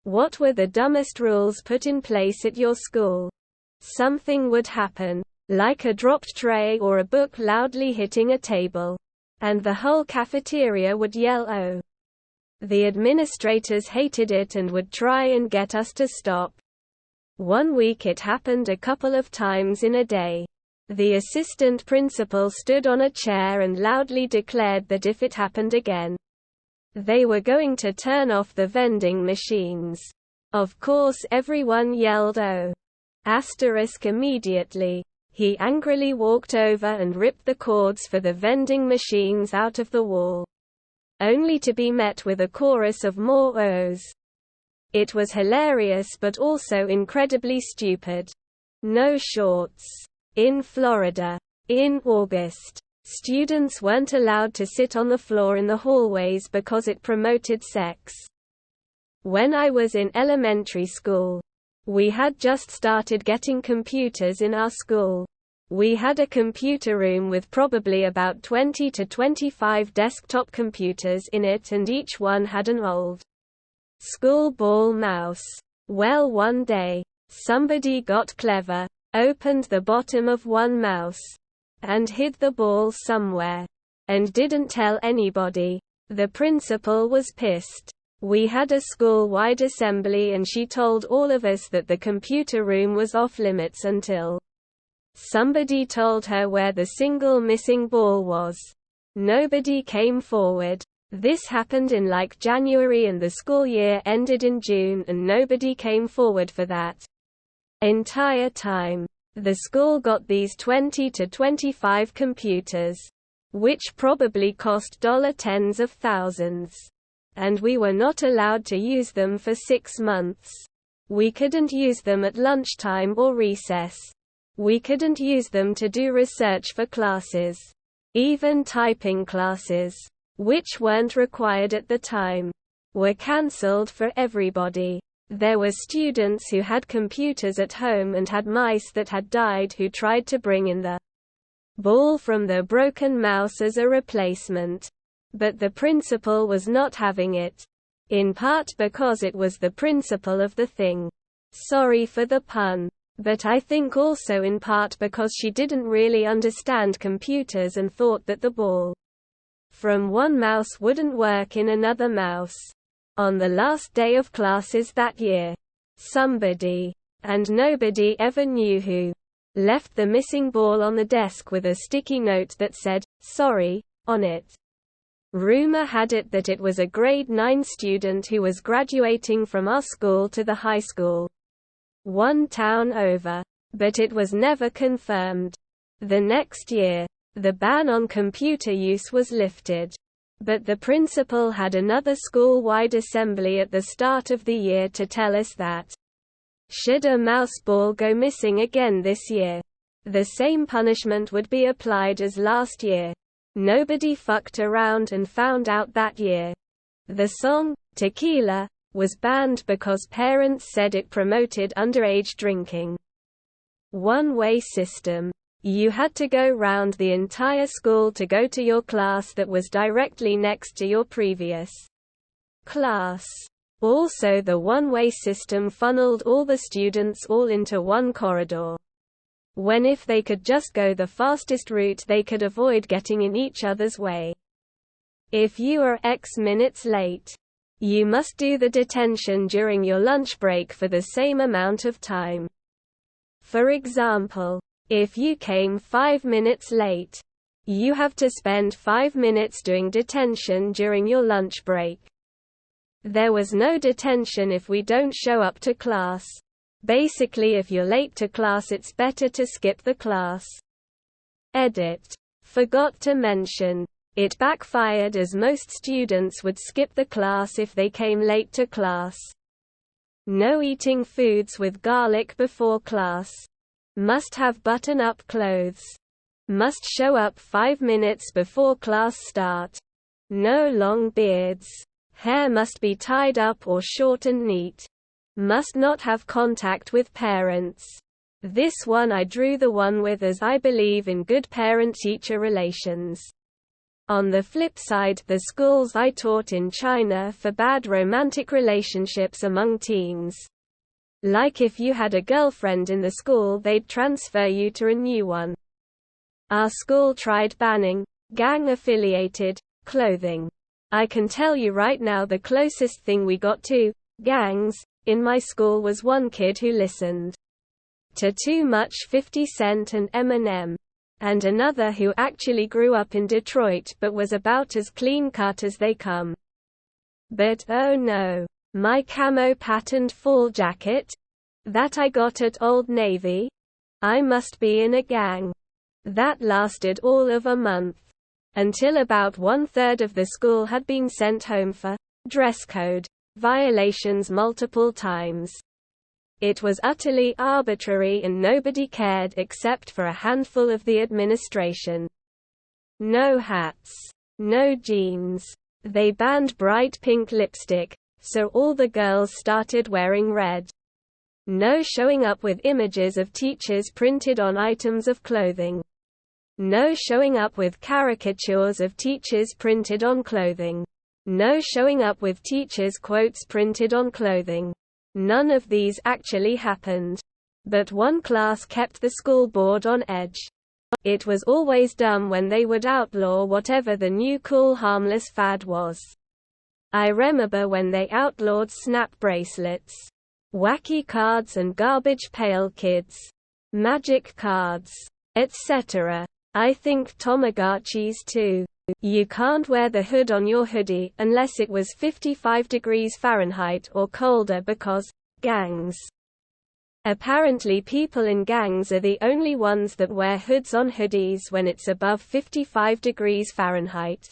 What were the dumbest rules put in place at your school? Something would happen, like a dropped tray or a book loudly hitting a table, and the whole cafeteria would yell "Oh!" The administrators hated it and would try and get us to stop. One week it happened a couple of times in a day. The assistant principal stood on a chair and loudly declared that if it happened again, they were going to turn off the vending machines. Of course everyone yelled "Oh!" Immediately. He angrily walked over and ripped the cords for the vending machines out of the wall, only to be met with a chorus of more "Ohs." It was hilarious but also incredibly stupid. No shorts. In Florida. In August, students weren't allowed to sit on the floor in the hallways because it promoted sex. When I was in elementary school, we had just started getting computers in our school. We had a computer room with probably about 20 to 25 desktop computers in it, and each one had an old school ball mouse. Well, one day, somebody got clever, opened the bottom of one mouse, and hid the ball somewhere, and didn't tell anybody. The principal was pissed. We had a school-wide assembly and she told all of us that the computer room was off limits until somebody told her where the single missing ball was. Nobody came forward. This happened in like January and the school year ended in June and nobody came forward for that entire time. The school got these 20 to 25 computers, which probably cost tens of thousands. And we were not allowed to use them for 6 months. We couldn't use them at lunchtime or recess. We couldn't use them to do research for classes. Even typing classes, which weren't required at the time, were cancelled for everybody. There were students who had computers at home and had mice that had died who tried to bring in the ball from the broken mouse as a replacement. But the principal was not having it. In part because it was the principal of the thing. Sorry for the pun. But I think also in part because she didn't really understand computers and thought that the ball from one mouse wouldn't work in another mouse. On the last day of classes that year, somebody, and nobody ever knew who, left the missing ball on the desk with a sticky note that said, "Sorry," on it. Rumor had it that it was a grade 9 student who was graduating from our school to the high school one town over, but it was never confirmed. The next year, the ban on computer use was lifted, but the principal had another school-wide assembly at the start of the year to tell us that should a mouse ball go missing again this year, the same punishment would be applied as last year. Nobody fucked around and found out that year. The song, Tequila, was banned because parents said it promoted underage drinking. One-way system. You had to go round the entire school to go to your class that was directly next to your previous class. Also, the one-way system funneled all the students all into one corridor, when if they could just go the fastest route they could avoid getting in each other's way. If you are X minutes late, you must do the detention during your lunch break for the same amount of time. For example, if you came 5 minutes late, you have to spend 5 minutes doing detention during your lunch break. There was no detention if we don't show up to class. Basically, if you're late to class, it's better to skip the class. Edit. Forgot to mention, it backfired as most students would skip the class if they came late to class. No eating foods with garlic before class. Must have button-up clothes. Must show up 5 minutes before class start. No long beards. Hair must be tied up or short and neat. Must not have contact with parents. This one I drew the one with, as I believe in good parent-teacher relations. On the flip side, the schools I taught in China forbade romantic relationships among teens. Like if you had a girlfriend in the school, they'd transfer you to a new one. Our school tried banning gang-affiliated clothing. I can tell you right now, the closest thing we got to gangs in my school was one kid who listened to Too Much 50 Cent and Eminem, and another who actually grew up in Detroit but was about as clean-cut as they come. But oh no, my camo patterned fall jacket that I got at Old Navy? I must be in a gang. That lasted all of a month, until about 1/3 of the school had been sent home for dress code violations multiple times. It was utterly arbitrary and nobody cared except for a handful of the administration. No hats. No jeans. They banned bright pink lipstick, so all the girls started wearing red. No showing up with images of teachers printed on items of clothing. No showing up with caricatures of teachers printed on clothing. No showing up with teachers' quotes printed on clothing. None of these actually happened. But one class kept the school board on edge. It was always dumb when they would outlaw whatever the new cool harmless fad was. I remember when they outlawed snap bracelets, wacky cards and garbage pail kids, magic cards, etc. I think Tamagotchis too. You can't wear the hood on your hoodie unless it was 55 degrees Fahrenheit or colder because gangs. Apparently people in gangs are the only ones that wear hoods on hoodies when it's above 55 degrees Fahrenheit.